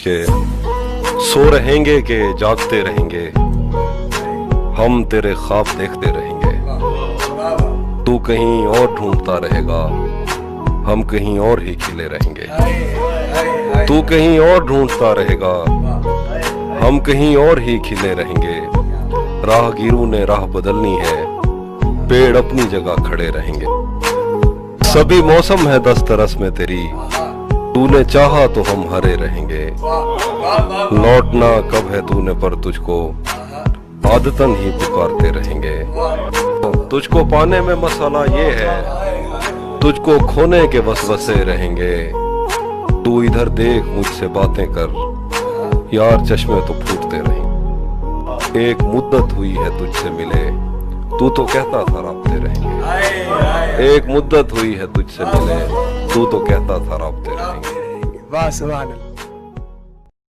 के सो रहेंगे के जागते रहेंगे, हम तेरे ख्वाब देखते रहेंगे। तू कहीं और ढूंढता रहेगा, हम कहीं और ही खिले रहेंगे। तू कहीं और ढूंढता रहेगा, हम कहीं और ही खिले रहेंगे। राहगीरों ने राह बदलनी है, पेड़ अपनी जगह खड़े रहेंगे। सभी मौसम है दस्तरस में तेरी, तूने चाहा तो हम हरे रहेंगे। लौटना कब है तूने पर तुझको आदतन ही पुकारते रहेंगे। तुझको पाने में मसाला ये है, तुझको खोने के वसवसे रहेंगे। तू इधर देख मुझसे बातें कर, यार चश्मे तो फूटते रहेंगे। एक मुद्दत हुई है तुझसे मिले, तू तो कहता था राब्ते रहेंगे। एक मुद्दत हुई है तुझसे मिले, तू तो कहता था राब्ते रहेंगे। वाह सुभान अल्लाह।